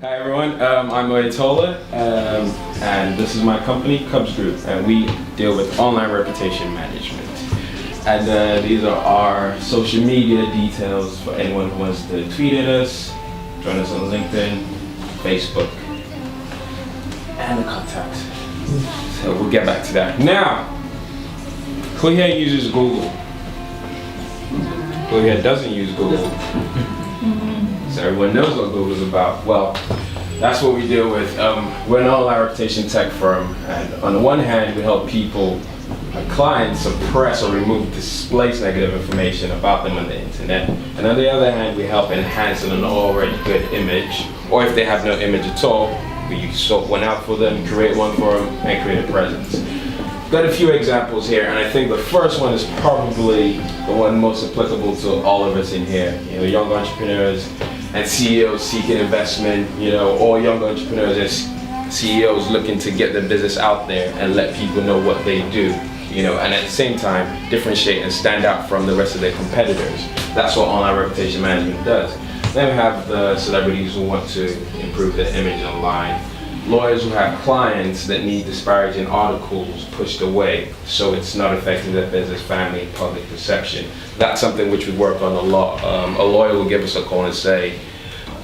Hi everyone, I'm Oyetola, and this is my company, COBS Group, and we deal with online reputation management. And these are our social media details for anyone who wants to tweet at us, join us on LinkedIn, Facebook, and the contact. So we'll get back to that. Now, who here uses Google? Who here doesn't use Google? So everyone knows what Google is about. Well, that's what we deal with. We're an online reputation tech firm, and on the one hand, we help people, clients, suppress or remove, displace negative information about them on the internet. And on the other hand, we help enhance an already good image, or if they have no image at all, we sort one out for them, create one for them, and create a presence. Got a few examples here, and I think the first one is probably the one most applicable to all of us in here. You know, young entrepreneurs and CEOs seeking investment, you know, all young entrepreneurs and CEOs looking to get their business out there and let people know what they do, you know, and at the same time differentiate and stand out from the rest of their competitors. That's what online reputation management does. Then we have the celebrities who want to improve their image online. Lawyers who have clients that need disparaging articles pushed away so it's not affecting their business, family, and public perception. That's something which we work on a lot. A lawyer will give us a call and say,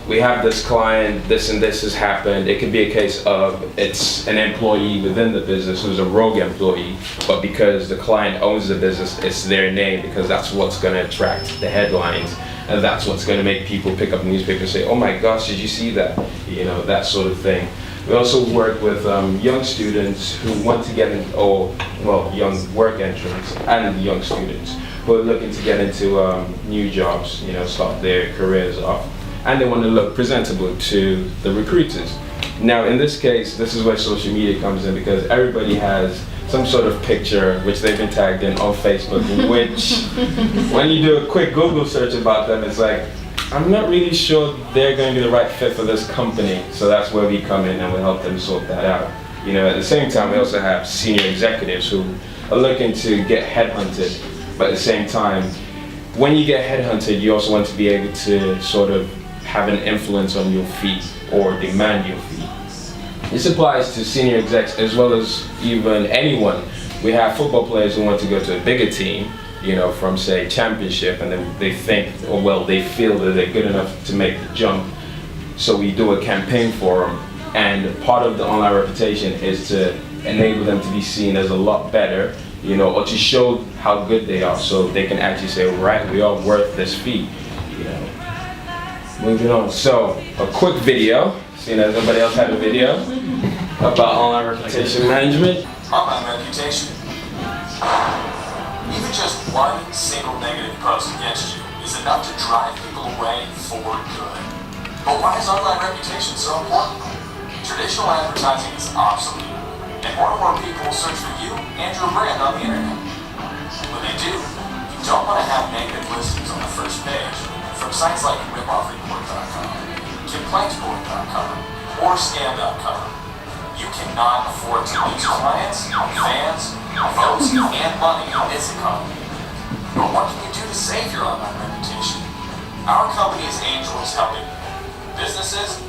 we have this client, this and this has happened. It could be a case of it's an employee within the business who's a rogue employee, but because the client owns the business, it's their name because that's what's going to attract the headlines. And that's what's going to make people pick up the newspaper and say, oh my gosh, did you see that? You know, that sort of thing. We also work with young students who want to get in, young work entrants and young students who are looking to get into new jobs, you know, start their careers off. And they want to look presentable to the recruiters. Now, in this case, this is where social media comes in because everybody has some sort of picture which they've been tagged in on Facebook, which when you do a quick Google search about them, it's like, I'm not really sure they're going to be the right fit for this company. So that's where we come in and we help them sort that out. You know, at the same time, we also have senior executives who are looking to get headhunted, but at the same time, when you get headhunted, you also want to be able to sort of have an influence on your fee or demand your fee. This applies to senior execs as well as even anyone. We have football players who want to go to a bigger team, you know, from say championship, and then they think, or well, they feel that they're good enough to make the jump. So we do a campaign for them, and part of the online reputation is to enable them to be seen as a lot better, you know, or to show how good they are, so they can actually say, right, we are worth this fee, you know. Moving on, so a quick video, seeing as nobody else had a video about online reputation management. Online reputation. Even just one single negative post against you is enough to drive people away for good. But why is online reputation so important? Traditional advertising is obsolete, and more people will search for you and your brand on the internet. When they do, you don't want to have negative listings on the first page from sites like ripoffreport.com, complaintsboard.com, or scam.com. You cannot afford to lose clients, fans, votes, and money in this economy. But what can you do to save your online reputation? Our company is Angels helping businesses,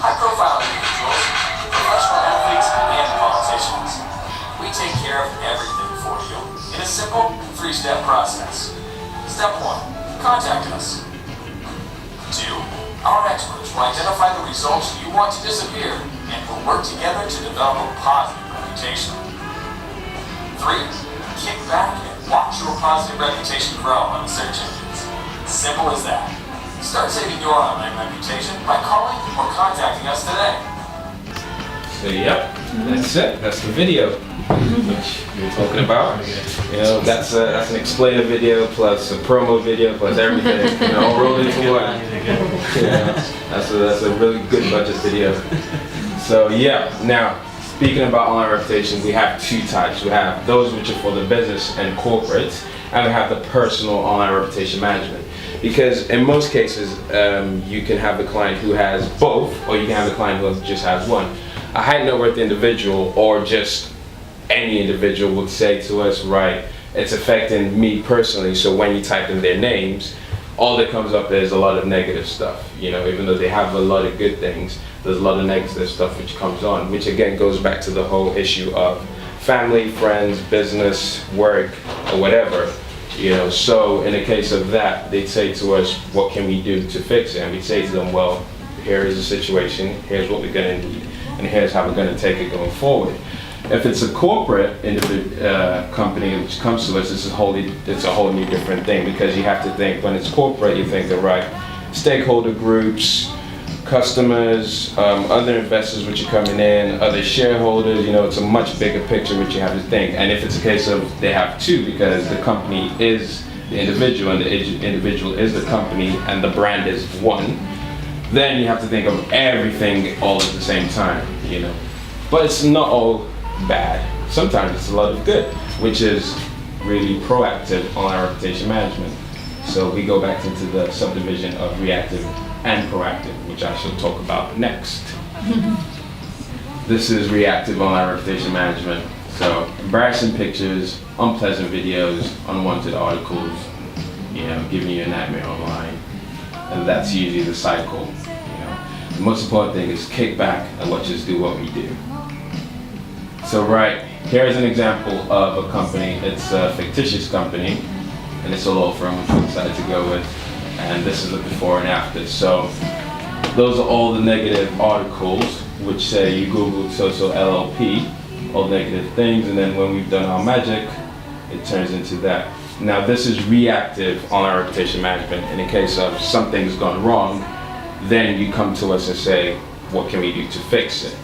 high-profile individuals, professional athletes, and politicians. We take care of everything for you in a simple 3-step process. Step 1, contact us. 2, our experts will identify the results you want to disappear and will work together to develop a positive reputation. 3, kick back and watch your positive reputation grow on the search engines. Simple as that. Start saving your online reputation by calling or contacting us today. So yep, that's it. That's the video which you were talking about. You know, that's an explainer video plus a promo video plus everything. You know, all rolled into one. Yeah, that's a really good budget video. So yeah, now speaking about online reputation, we have 2 types. We have those which are for the business and corporate, and we have the personal online reputation management. Because in most cases, you can have a client who has both, or you can have a client who just has one. A high net worth individual or just any individual would say to us, right, it's affecting me personally, so when you type in their names, all that comes up is a lot of negative stuff. You know, even though they have a lot of good things, there's a lot of negative stuff which comes on, which again goes back to the whole issue of family, friends, business, work, or whatever. You know, so in the case of that, they'd say to us, what can we do to fix it? And we'd say to them, well, here is the situation, here's what we're gonna need, and here's how we're gonna take it going forward. If it's a corporate company which comes to us, it's a whole new different thing, because you have to think, when it's corporate, you think the right stakeholder groups, customers, other investors which are coming in, other shareholders, you know, it's a much bigger picture which you have to think. And if it's a case of they have two, because the company is the individual and the individual is the company and the brand is one, then you have to think of everything all at the same time, you know. But it's not all bad. Sometimes it's a lot of good, which is really proactive on our reputation management. So we go back into the subdivision of reactive and proactive, which I shall talk about next. This is reactive on our reputation management. So embarrassing pictures, unpleasant videos, unwanted articles, you know, giving you a nightmare online. And that's usually the cycle. You know, the most important thing is kick back and let's just do what we do. So right, here's an example of a company. It's a fictitious company, and it's a law firm which we decided to go with. And this is the before and after. So those are all the negative articles which say you Googled so-so LLP, all negative things, and then when we've done our magic, it turns into that. Now this is reactive on our reputation management. In the case of something's gone wrong, then you come to us and say, what can we do to fix it?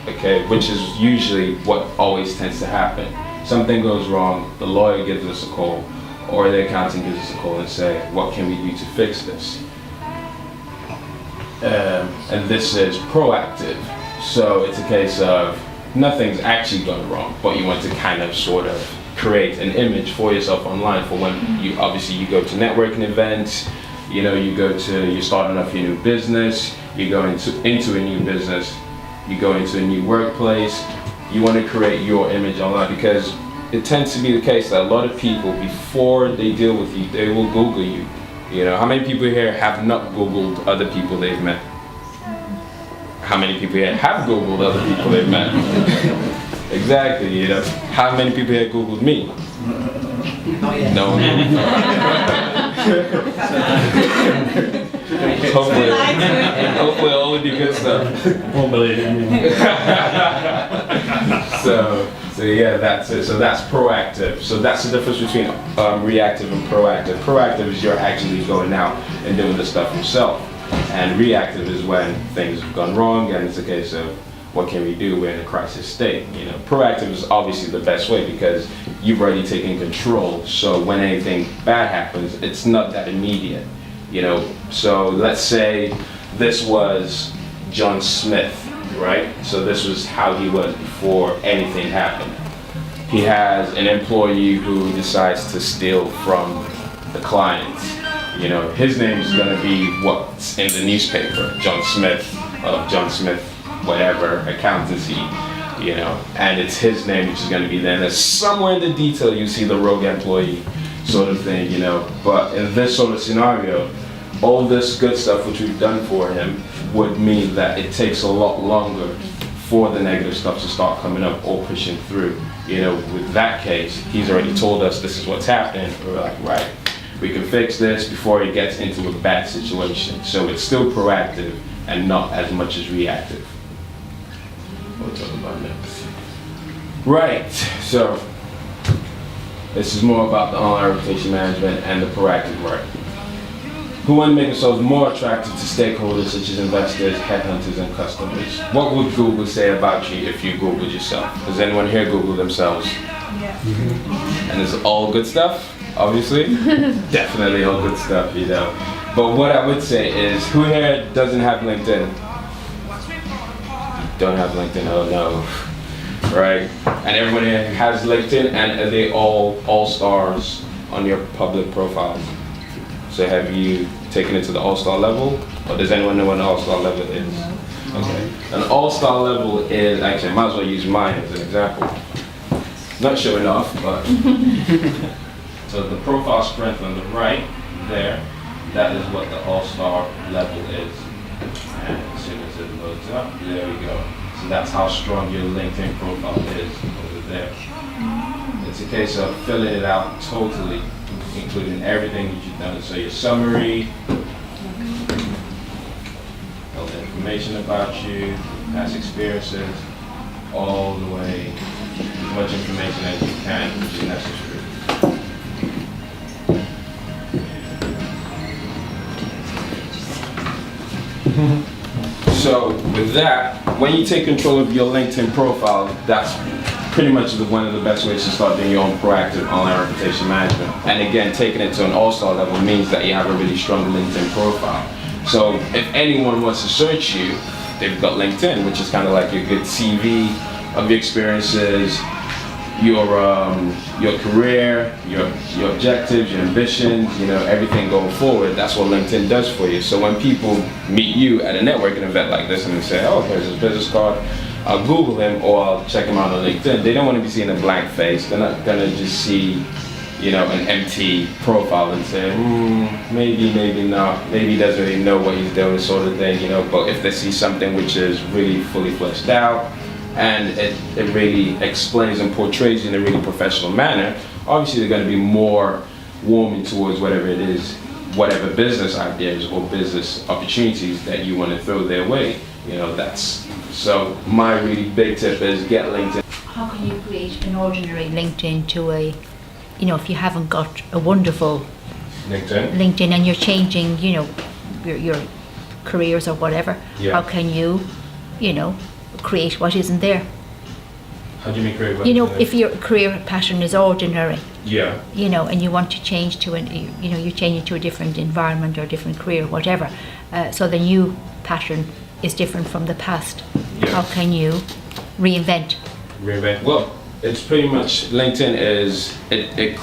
Okay, which is usually what always tends to happen. Something goes wrong, the lawyer gives us a call, or the accountant gives us a call and say, what can we do to fix this? And this is proactive. So it's a case of nothing's actually gone wrong, but you want to kind of sort of create an image for yourself online for when you go to networking events, you know, you're starting off your new business, you go into a new business, you go into a new workplace, you want to create your image online, because it tends to be the case that a lot of people, before they deal with you, they will Google you. You know, how many people here have not Googled other people they've met? How many people here have Googled other people they've met? Exactly, you know. How many people here Googled me? No. Hopefully all of you good stuff. Won't believe it. So yeah, that's it. So that's proactive. So that's the difference between reactive and proactive. Proactive is you're actually going out and doing the stuff yourself. And reactive is when things have gone wrong and it's a case of what can we do? We're in a crisis state. You know, proactive is obviously the best way because you've already taken control. So when anything bad happens, it's not that immediate. You know, so let's say this was John Smith, right? So this was how he was before anything happened. He has an employee who decides to steal from the clients. You know, his name is going to be what's in the newspaper, John Smith of John Smith, whatever, accountancy, you know, and it's his name which is going to be there. And there's somewhere in the detail you see the rogue employee sort of thing, you know. But in this sort of scenario, all this good stuff which we've done for him would mean that it takes a lot longer for the negative stuff to start coming up or pushing through. You know, with that case, he's already told us this is what's happening. We're like, right, we can fix this before it gets into a bad situation. So it's still proactive and not as much as reactive. We'll talk about next. Right, so this is more about the online reputation management and the proactive work. Who want to make themselves more attractive to stakeholders such as investors, headhunters, and customers? What would Google say about you if you Googled yourself? Does anyone here Google themselves? Yeah. And it's all good stuff, obviously. Definitely all good stuff, you know. But what I would say is, who here doesn't have LinkedIn? Don't have LinkedIn, oh no. Right? And everyone here has LinkedIn, and are they all stars on your public profiles? So have you taken it to the all-star level? Or does anyone know what an all-star level is? Okay. An all-star level is, actually I might as well use mine as an example. Not showing off, but. So the profile strength on the right there that is what the all-star level is. And as soon as it loads up, there we go. So that's how strong your LinkedIn profile is over there. It's a case of filling it out totally, including everything that you've done. So your summary, all the information about you, past experiences, all the way, as much information as you can, which is necessary. So with that, when you take control of your LinkedIn profile, that's pretty much one of the best ways to start doing your own proactive online reputation management. And again, taking it to an all-star level means that you have a really strong LinkedIn profile. So if anyone wants to search you, they've got LinkedIn, which is kind of like your good CV of your experiences, your career, your objectives, your ambitions, everything going forward. That's what LinkedIn does for you. So when people meet you at a networking event like this and they say, oh, here's his business card, I'll Google him or I'll check him out on LinkedIn. They don't want to be seeing a blank face. They're not gonna just see, an empty profile and say, maybe, maybe not. Maybe he doesn't really know what he's doing, sort of thing, But if they see something which is really fully fleshed out, and it really explains and portrays in a really professional manner, obviously they're going to be more warming towards whatever it is, whatever business ideas or business opportunities that you want to throw their way. So my really big tip is get LinkedIn. How can you create an ordinary LinkedIn to a, if you haven't got a wonderful LinkedIn and you're changing, your careers or whatever, How can you, create what isn't there? How do you mean create what isn't there? If your career pattern is ordinary, yeah, and you want to change to you're changing to a different environment or a different career, whatever, so the new pattern is different from the past. Yeah. How can you reinvent? Well, it's pretty much LinkedIn it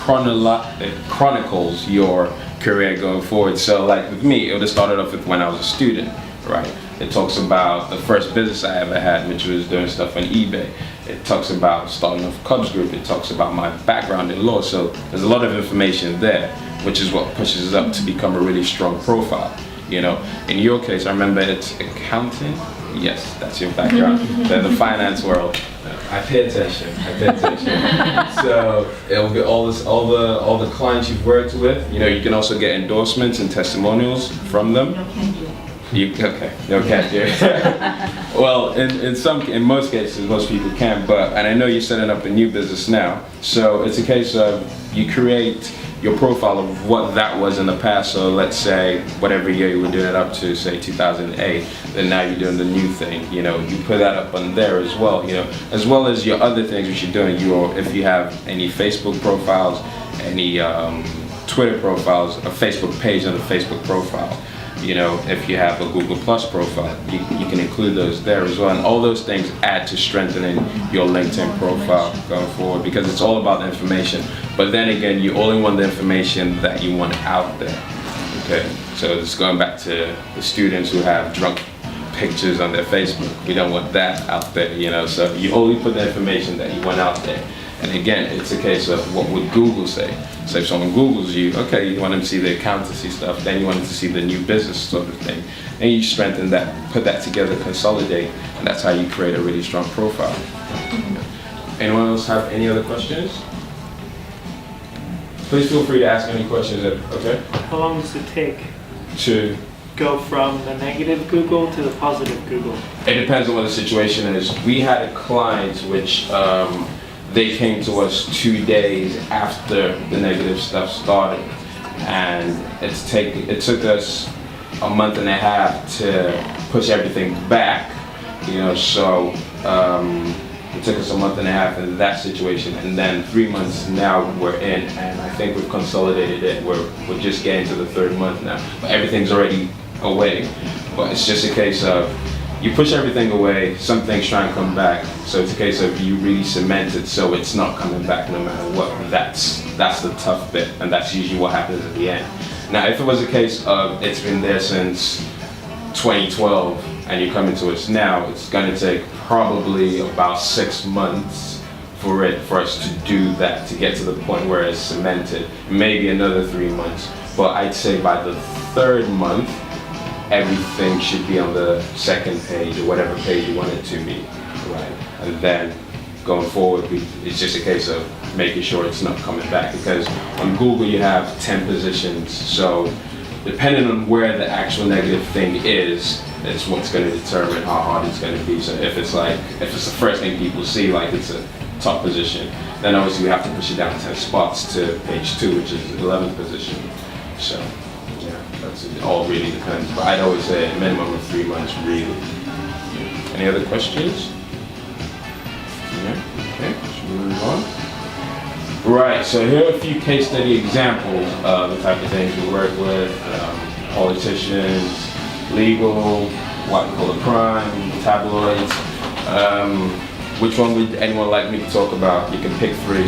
chronicles your career going forward. So like with me, it would have started off with when I was a student, right? It talks about the first business I ever had, which was doing stuff on eBay. It talks about starting off COBS group. It talks about my background in law. So there's a lot of information there, which is what pushes us up to become a really strong profile. In your case, I remember it's accounting. Yes, that's your background. The finance world. I pay attention. So it'll be all the clients you've worked with. You can also get endorsements and testimonials from them. No, can do. No, can't do. Well, in most cases, most people can. And I know you're setting up a new business now, so it's a case of you create your profile of what that was in the past. So let's say whatever year you were doing it up to, say 2008, then now you're doing the new thing. You put that up on there as well. As well as your other things which you're doing. If you have any Facebook profiles, any Twitter profiles, a Facebook page and a Facebook profile. If you have a Google Plus profile, you can include those there as well. And all those things add to strengthening your LinkedIn profile going forward, because it's all about the information. But then again, you only want the information that you want out there. Okay, so it's going back to the students who have drunk pictures on their Facebook. We don't want that out there, so you only put the information that you want out there. And again, it's a case of what would Google say. So if someone Googles you, okay, you want them to see the accountancy stuff, then you want them to see the new business sort of thing. And you strengthen that, put that together, consolidate, and that's how you create a really strong profile. Anyone else have any other questions? Please feel free to ask any questions, okay? How long does it take To go from the negative Google to the positive Google? It depends on what the situation is. We had a client which they came to us 2 days after the negative stuff started, and it took us a month and a half to push everything back. So it took us a month and a half in that situation, and then 3 months now we're in, and I think we've consolidated it. We're just getting to the third month now, but everything's already away. But it's just a case of you push everything away, some things try and come back. So it's a case of you really cement it so it's not coming back no matter what. That's the tough bit, and that's usually what happens at the end. Now, if it was a case of it's been there since 2012 and you're coming to us now, it's going to take probably about 6 months for us to do that, to get to the point where it's cemented. Maybe another 3 months. but I'd say by the third month, everything should be on the second page or whatever page you want it to be, right? And then going forward, it's just a case of making sure it's not coming back, because on Google you have 10 positions, so depending on where the actual negative thing is what's going to determine how hard it's going to be. So if it's the first thing people see, like it's a top position, then obviously we have to push it down 10 spots to page 2, which is 11th position. So yeah, it all really depends. But I'd always say a minimum of 3 months, really. Any other questions? Yeah, okay, let's move on. Right, so here are a few case study examples of the type of things we work with. Politicians, legal, white collar crime, tabloids. Which one would anyone like me to talk about? You can pick 3.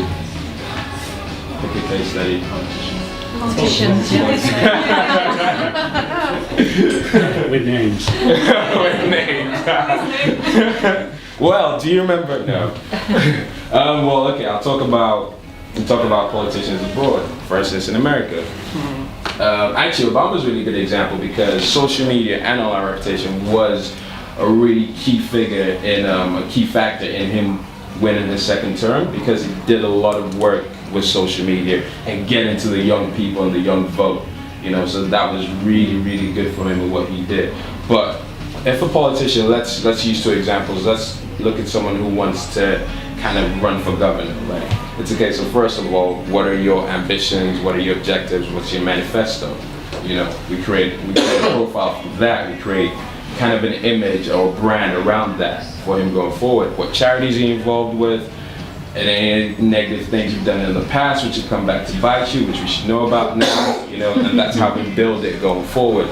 Pick a case study. Politicians, With names. With names. Well, do you remember? No. Well, okay, I'll talk about politicians abroad. For instance, in America. Actually, Obama's a really good example because social media and all our reputation was a really key figure in a key factor in him winning his second term, because he did a lot of work with social media and getting to the young people and the young vote. So that was really, really good for him and what he did. But if a politician, let's use 2 examples. Let's look at someone who wants to kind of run for governor, right? It's a case of, first of all, what are your ambitions? What are your objectives? What's your manifesto? We create a profile for that. We create kind of an image or brand around that for him going forward. What charities are you involved with? And any negative things you've done in the past, which have come back to bite you, which we should know about now, and that's how we build it going forward.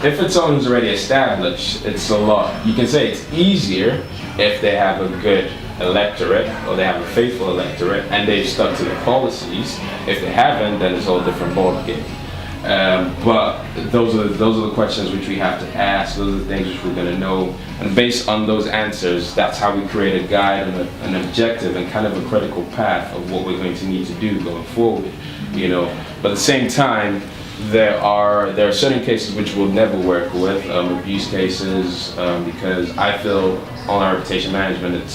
If it's someone who's already established, it's a lot. You can say it's easier if they have a good electorate or they have a faithful electorate and they've stuck to the policies. If they haven't, then it's a whole different ballgame. But those are the questions which we have to ask. Those are the things which we're going to know, and based on those answers, that's how we create a guide and an objective and kind of a critical path of what we're going to need to do going forward. But at the same time, there are certain cases which we'll never work with, abuse cases, because I feel on our reputation management,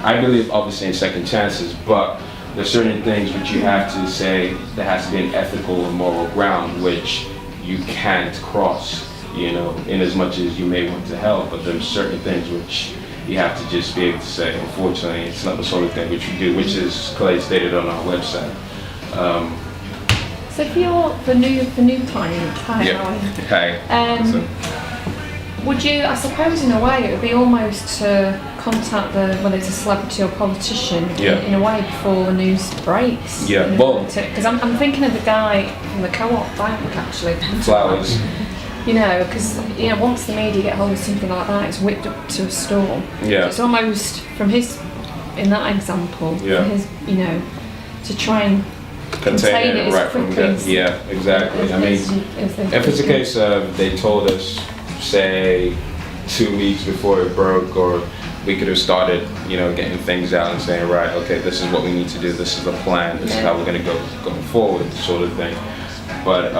I believe obviously in second chances, but there's certain things which you have to say there has to be an ethical and moral ground which you can't cross, in as much as you may want to help, but there's certain things which you have to just be able to say, unfortunately, it's not the sort of thing which we do, which is clearly stated on our website. So for new clients, hi, Yeah. how are you? Hi. Would you, I suppose in a way, it would be almost to contact whether it's a celebrity or politician in a way before the news breaks? Yeah, well, because I'm thinking of the guy from the Co-op Bank, actually. Flowers. Because once the media get hold of something like that, it's whipped up to a storm. Yeah. So it's almost from in that example, for his, to try and contain it right from the exactly. I mean, if it's a case of they told us, say, 2 weeks before it broke, or we could have started, getting things out and saying, right, okay, this is what we need to do, this is the plan, this is how we're going to go forward, sort of thing. But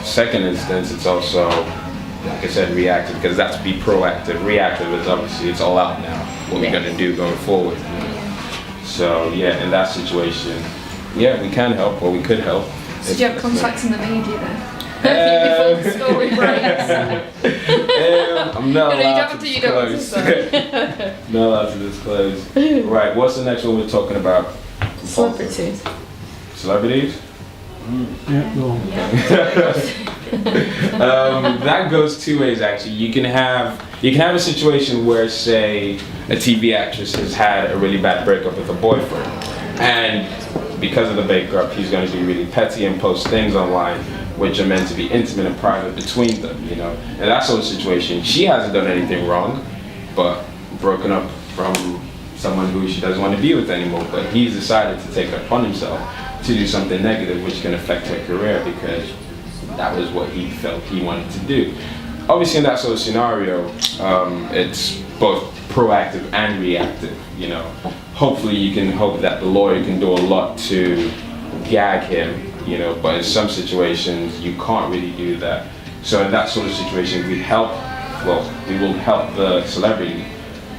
second instance, it's also, like I said, reactive, because that's to be proactive. Reactive is obviously, it's all out now, what we're going to do going forward. So yeah, in that situation, yeah, we can help, or we could help. So do you have contacts in the media then? Before the story breaks. I'm not allowed to disclose. Not allowed to disclose. Right, what's the next one we're talking about? Celebrities. Celebrities? Yeah, go on. That goes 2 ways actually. You can have a situation where, say, a TV actress has had a really bad breakup with a boyfriend, and because of the breakup, he's going to be really petty and post things online which are meant to be intimate and private between them, In that sort of situation, she hasn't done anything wrong, but broken up from someone who she doesn't want to be with anymore, but he's decided to take it upon himself to do something negative which can affect her career because that was what he felt he wanted to do. Obviously in that sort of scenario, it's both proactive and reactive, Hopefully you can hope that the lawyer can do a lot to gag him you know, but in some situations you can't really do that. So in that sort of situation, we will help the celebrity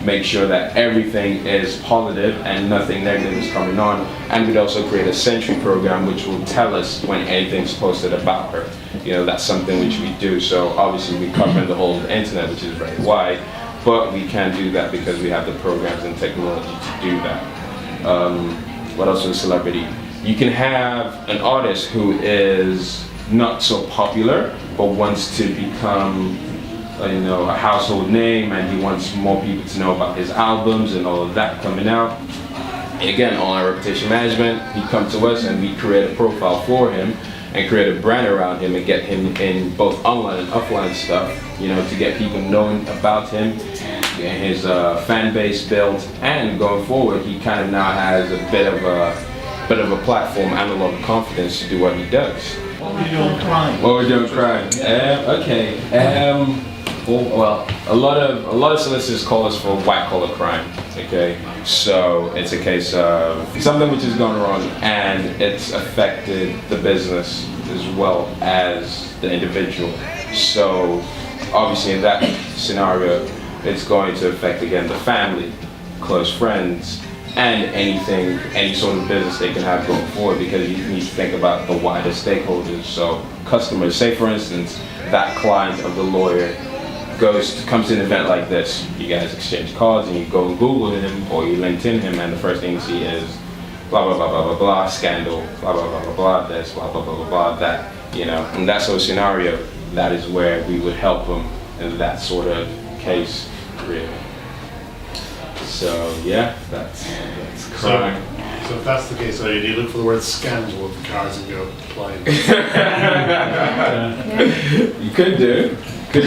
make sure that everything is positive and nothing negative is coming on. And we'd also create a sentry program which will tell us when anything's posted about her. You know, that's something which we do. So obviously we cover the whole internet, which is very wide, but we can do that because we have the programs and technology to do that. What else with a celebrity? You can have an artist who is not so popular, but wants to become a household name, and he wants more people to know about his albums and all of that coming out. Again, online reputation management, he comes to us and we create a profile for him and create a brand around him and get him in both online and offline stuff, you know, to get people knowing about him, get his fan base built, and going forward, he kind of now has a bit of a platform and a lot of confidence to do what he does. What were you doing crime? What we're doing crime? Okay. Well, a lot of solicitors call us for white collar crime. Okay, so it's a case of something which has gone wrong and it's affected the business as well as the individual. So obviously in that scenario, it's going to affect again the family, close friends, and any sort of business they can have going forward, because you need to think about the wider stakeholders. So customers, say for instance, that client of the lawyer comes to an event like this, you guys exchange cards and you go and Google him or you LinkedIn him, and the first thing you see is blah blah blah blah blah blah scandal, blah blah blah blah blah this, blah blah blah blah blah that, you know. In that sort of scenario, that is where we would help them in that sort of case, really. So yeah, that's crime. So if that's the case, so you look for the word scandal with the cards and go apply. You could do. But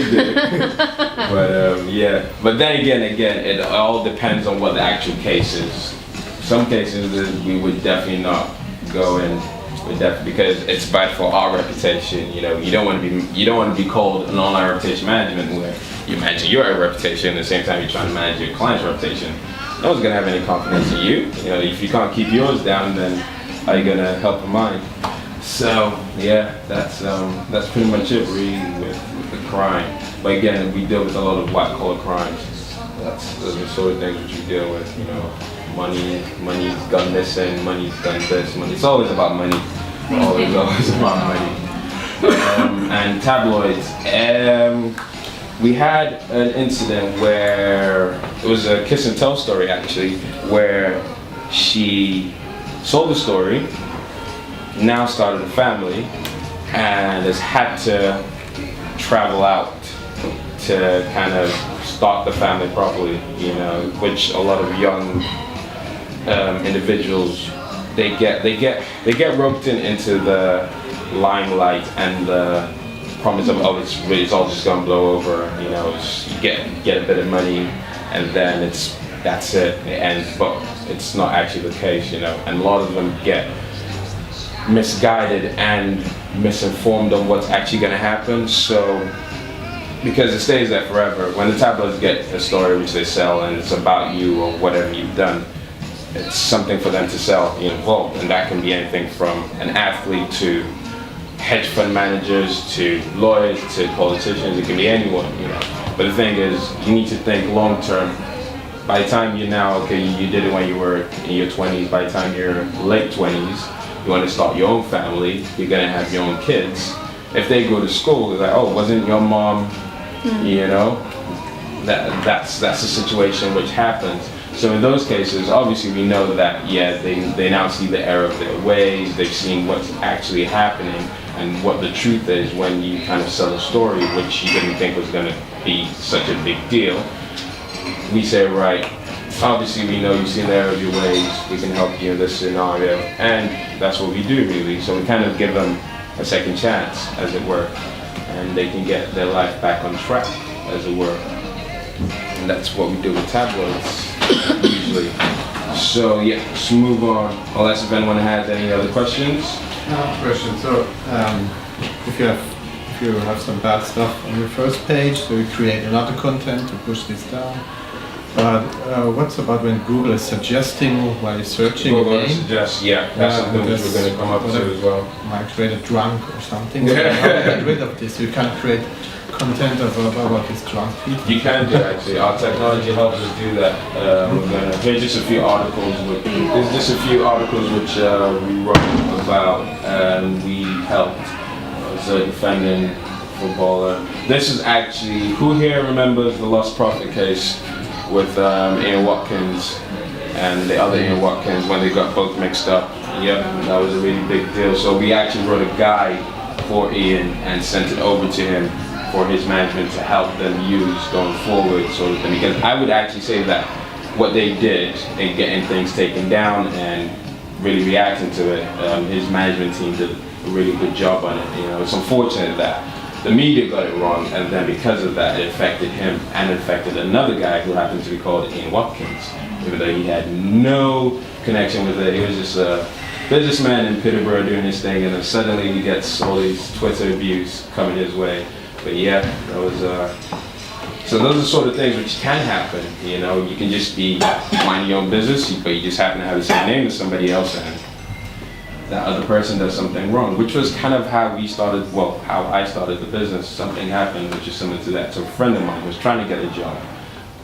yeah, but then again, it all depends on what the actual case is. Some cases we would definitely not go in because it's bad for our reputation. You know, you don't want to be called an online reputation management where you manage your reputation at the same time you're trying to manage your client's reputation. No one's gonna have any confidence in you. You know, if you can't keep yours down, then how are you gonna help mine? So yeah, that's pretty much it really with the crime. But again, we deal with a lot of white collar crimes. Those are the sort of things which we deal with. You know, money's gone missing, money's done this, money. It's always about money. Always about money. And tabloids. We had an incident where it was a kiss and tell story actually, where she sold the story, now started a family, and has had to travel out to kind of start the family properly, you know, which a lot of young individuals, they get roped into the limelight and the promise of, it's all just gonna blow over, you know, you get a bit of money and then that's it ends, but it's not actually the case, you know, and a lot of them get misguided and misinformed on what's actually gonna happen. So because it stays there forever, when the tabloids get a story which they sell and it's about you or whatever you've done, it's something for them to sell, you know, and that can be anything from an athlete to hedge fund managers to lawyers to politicians. It can be anyone, you know. But the thing is, you need to think long term. By the time you're now, you did it when you were in your 20s, by the time you're late 20s, you want to start your own family, you're gonna have your own kids. If they go to school, it's like, oh, wasn't your mom, you know? That's a situation which happens. So in those cases, obviously we know that, yeah, they now see the error of their ways, they've seen what's actually happening and what the truth is when you kind of sell a story which you didn't think was gonna be such a big deal. We say, right, obviously we know you've seen the error of your ways, we can help you in this scenario, and that's what we do really. So we kind of give them a second chance, as it were, and they can get their life back on track, as it were. And that's what we do with tabloids, usually. So yeah, let's move on, unless if anyone has any other questions. Question. So if you have some bad stuff on your first page, so you create another content to push this down. But what's about when Google is suggesting while searching Google a name? suggests, yeah, that's something which we're going to come up to as well. Might create a drunk or something. So how do you get rid of this? You can't create content about these drunk people. You can do actually. Our technology helps us do that. Here's just a few articles. There's just a few articles which we wrote about, and we helped a defending footballer. This is actually, who here remembers the Lost Prophet case with Ian Watkins and the other Ian Watkins when they got both mixed up? Yep, that was a really big deal. So we actually wrote a guide for Ian and sent it over to him for his management to help them use going forward. So because I would actually say that what they did in getting things taken down and really reacting to it, his management team did a really good job on it. You know, it's unfortunate that the media got it wrong, and then because of that, it affected him and it affected another guy who happened to be called Ian Watkins, even though he had no connection with it. He was just a businessman in Peterborough doing his thing, and then suddenly he gets all these Twitter abuse coming his way. But yeah, that was so those are sort of things which can happen. You know, you can just be minding your own business, but you just happen to have the same name as somebody else, and that other person does something wrong, which was kind of how we started, well, how I started the business. Something happened which is similar to that. So a friend of mine was trying to get a job,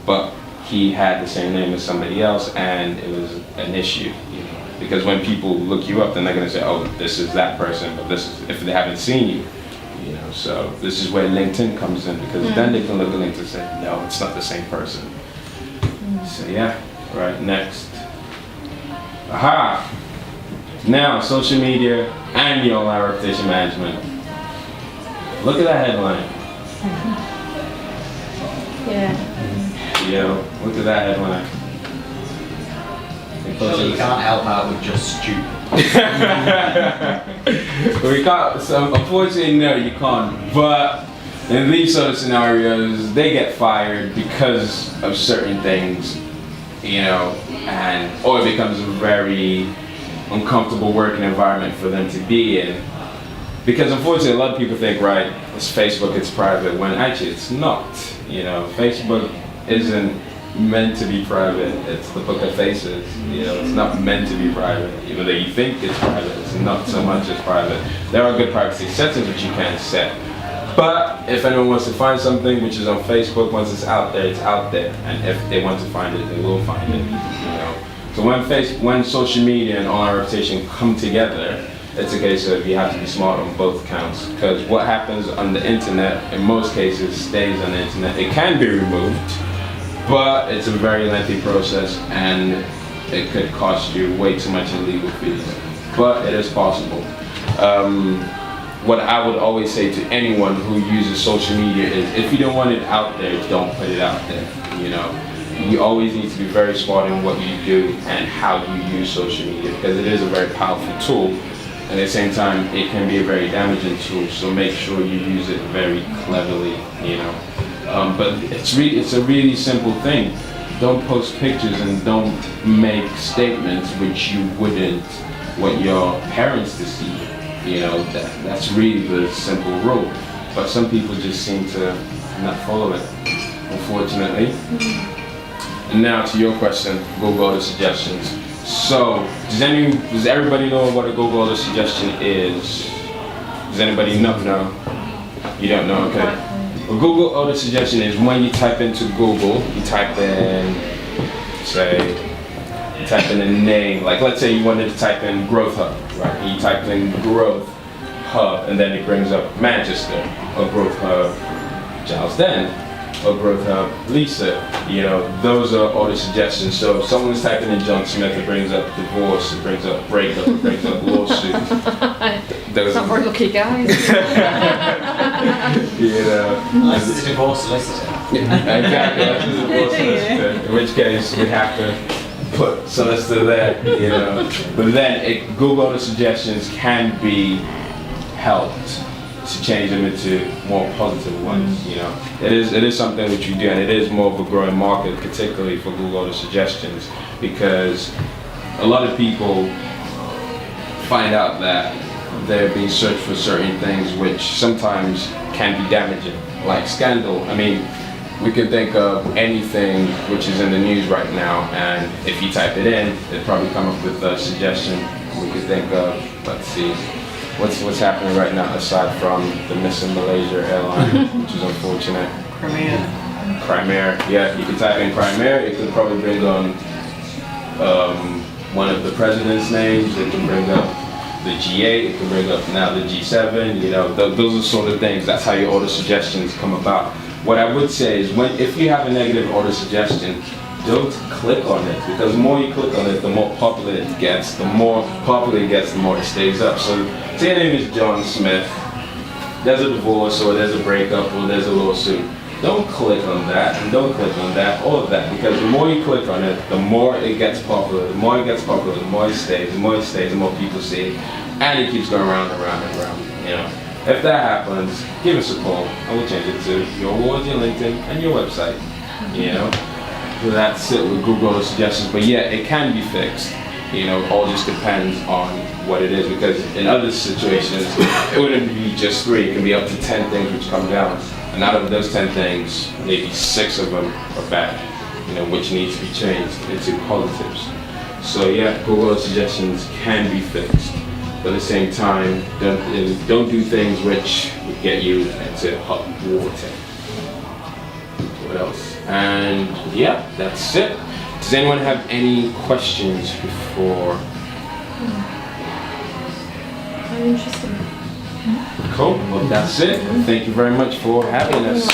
but he had the same name as somebody else, and it was an issue, you know, because when people look you up, then they're going to say, oh, this is that person, but this is, if they haven't seen you, you know. So this is where LinkedIn comes in, because then they can look at LinkedIn and say, no, it's not the same person. So yeah, right, next. Aha! Now, social media and your online reputation management. Look at that headline. Yeah. Yo, look at that headline. So you can't help out with just stupid. We can't, so unfortunately, no, you can't. But in these sort of scenarios, they get fired because of certain things, you know, and or it becomes a very uncomfortable working environment for them to be in. Because unfortunately, a lot of people think, right, it's Facebook, it's private, when actually it's not. You know, Facebook isn't meant to be private. It's the book of faces. You know, it's not meant to be private. Even though you think it's private, it's not so much as private. There are good privacy settings which you can set. But if anyone wants to find something which is on Facebook, once it's out there, it's out there. And if they want to find it, they will find it. You know. So when social media and online reputation come together, it's a case of you have to be smart on both accounts. Because what happens on the internet, in most cases, stays on the internet. It can be removed, but it's a very lengthy process and it could cost you way too much in legal fees. But it is possible. What I would always say to anyone who uses social media is, if you don't want it out there, don't put it out there, you know. You always need to be very smart in what you do and how you use social media, because it is a very powerful tool. At the same time, it can be a very damaging tool, so make sure you use it very cleverly, you know. But it's a really simple thing. Don't post pictures and don't make statements which you wouldn't want your parents to see. You know, that's really the simple rule. But some people just seem to not follow it, unfortunately. And now to your question, Google Order Suggestions. So, does everybody know what a Google Order Suggestion is? Does anybody not know? You don't know, okay. A Google Order Suggestion is when you type into Google, you type in a name, like let's say you wanted to type in Growth Hub, right? And you type in Growth Hub, and then it brings up Manchester, or Growth Hub Giles Den, or Growth Hub Lisa. You know, those are order suggestions. So if someone's typing in John Smith, it brings up divorce, it brings up breakup, it brings up lawsuit. Those Not very lucky guys. You know. This is a divorce solicitor. Exactly, that's a divorce solicitor. In which case we have to put solicitor there, you know. But then Google Order Suggestions can be helped to change them into more positive ones, you know. It is something that you do, and it is more of a growing market, particularly for Google Order Suggestions, because a lot of people find out that they're being searched for certain things which sometimes can be damaging, like scandal. I mean, we can think of anything which is in the news right now, and if you type it in, it'll probably come up with a suggestion. We could think of, let's see, what's happening right now aside from the missing Malaysia airline, which is unfortunate. Crimea, yeah, you can type in Crimea, it could probably bring on one of the president's names, it can bring up the G8, it can bring up now the G7, you know, those are sort of things, that's how your order suggestions come about. What I would say is if you have a negative order suggestion, don't click on it, because the more you click on it, the more popular it gets. The more popular it gets, the more it stays up. So say your name is John Smith, there's a divorce or there's a breakup or there's a lawsuit. Don't click on that and don't click on that, all of that, because the more you click on it, the more it gets popular. The more it gets popular, the more it stays. The more it stays, the more people see it, and it keeps going round and round and round. You know, if that happens, give us a call and we'll change it to your awards, your LinkedIn, and your website. You know, so that's it with Google Order suggestions. But yeah, it can be fixed. You know, all just depends on what it is, because in other situations, it wouldn't be just 3. It can be up to 10 things which come down. And out of those 10 things, maybe 6 of them are bad, you know, which needs to be changed into positives. So yeah, Google Order suggestions can be fixed. But at the same time, don't do things which would get you into hot water. What else? And yeah, that's it. Does anyone have any questions before? Very interesting. Cool. Well, that's it. Thank you very much for having us.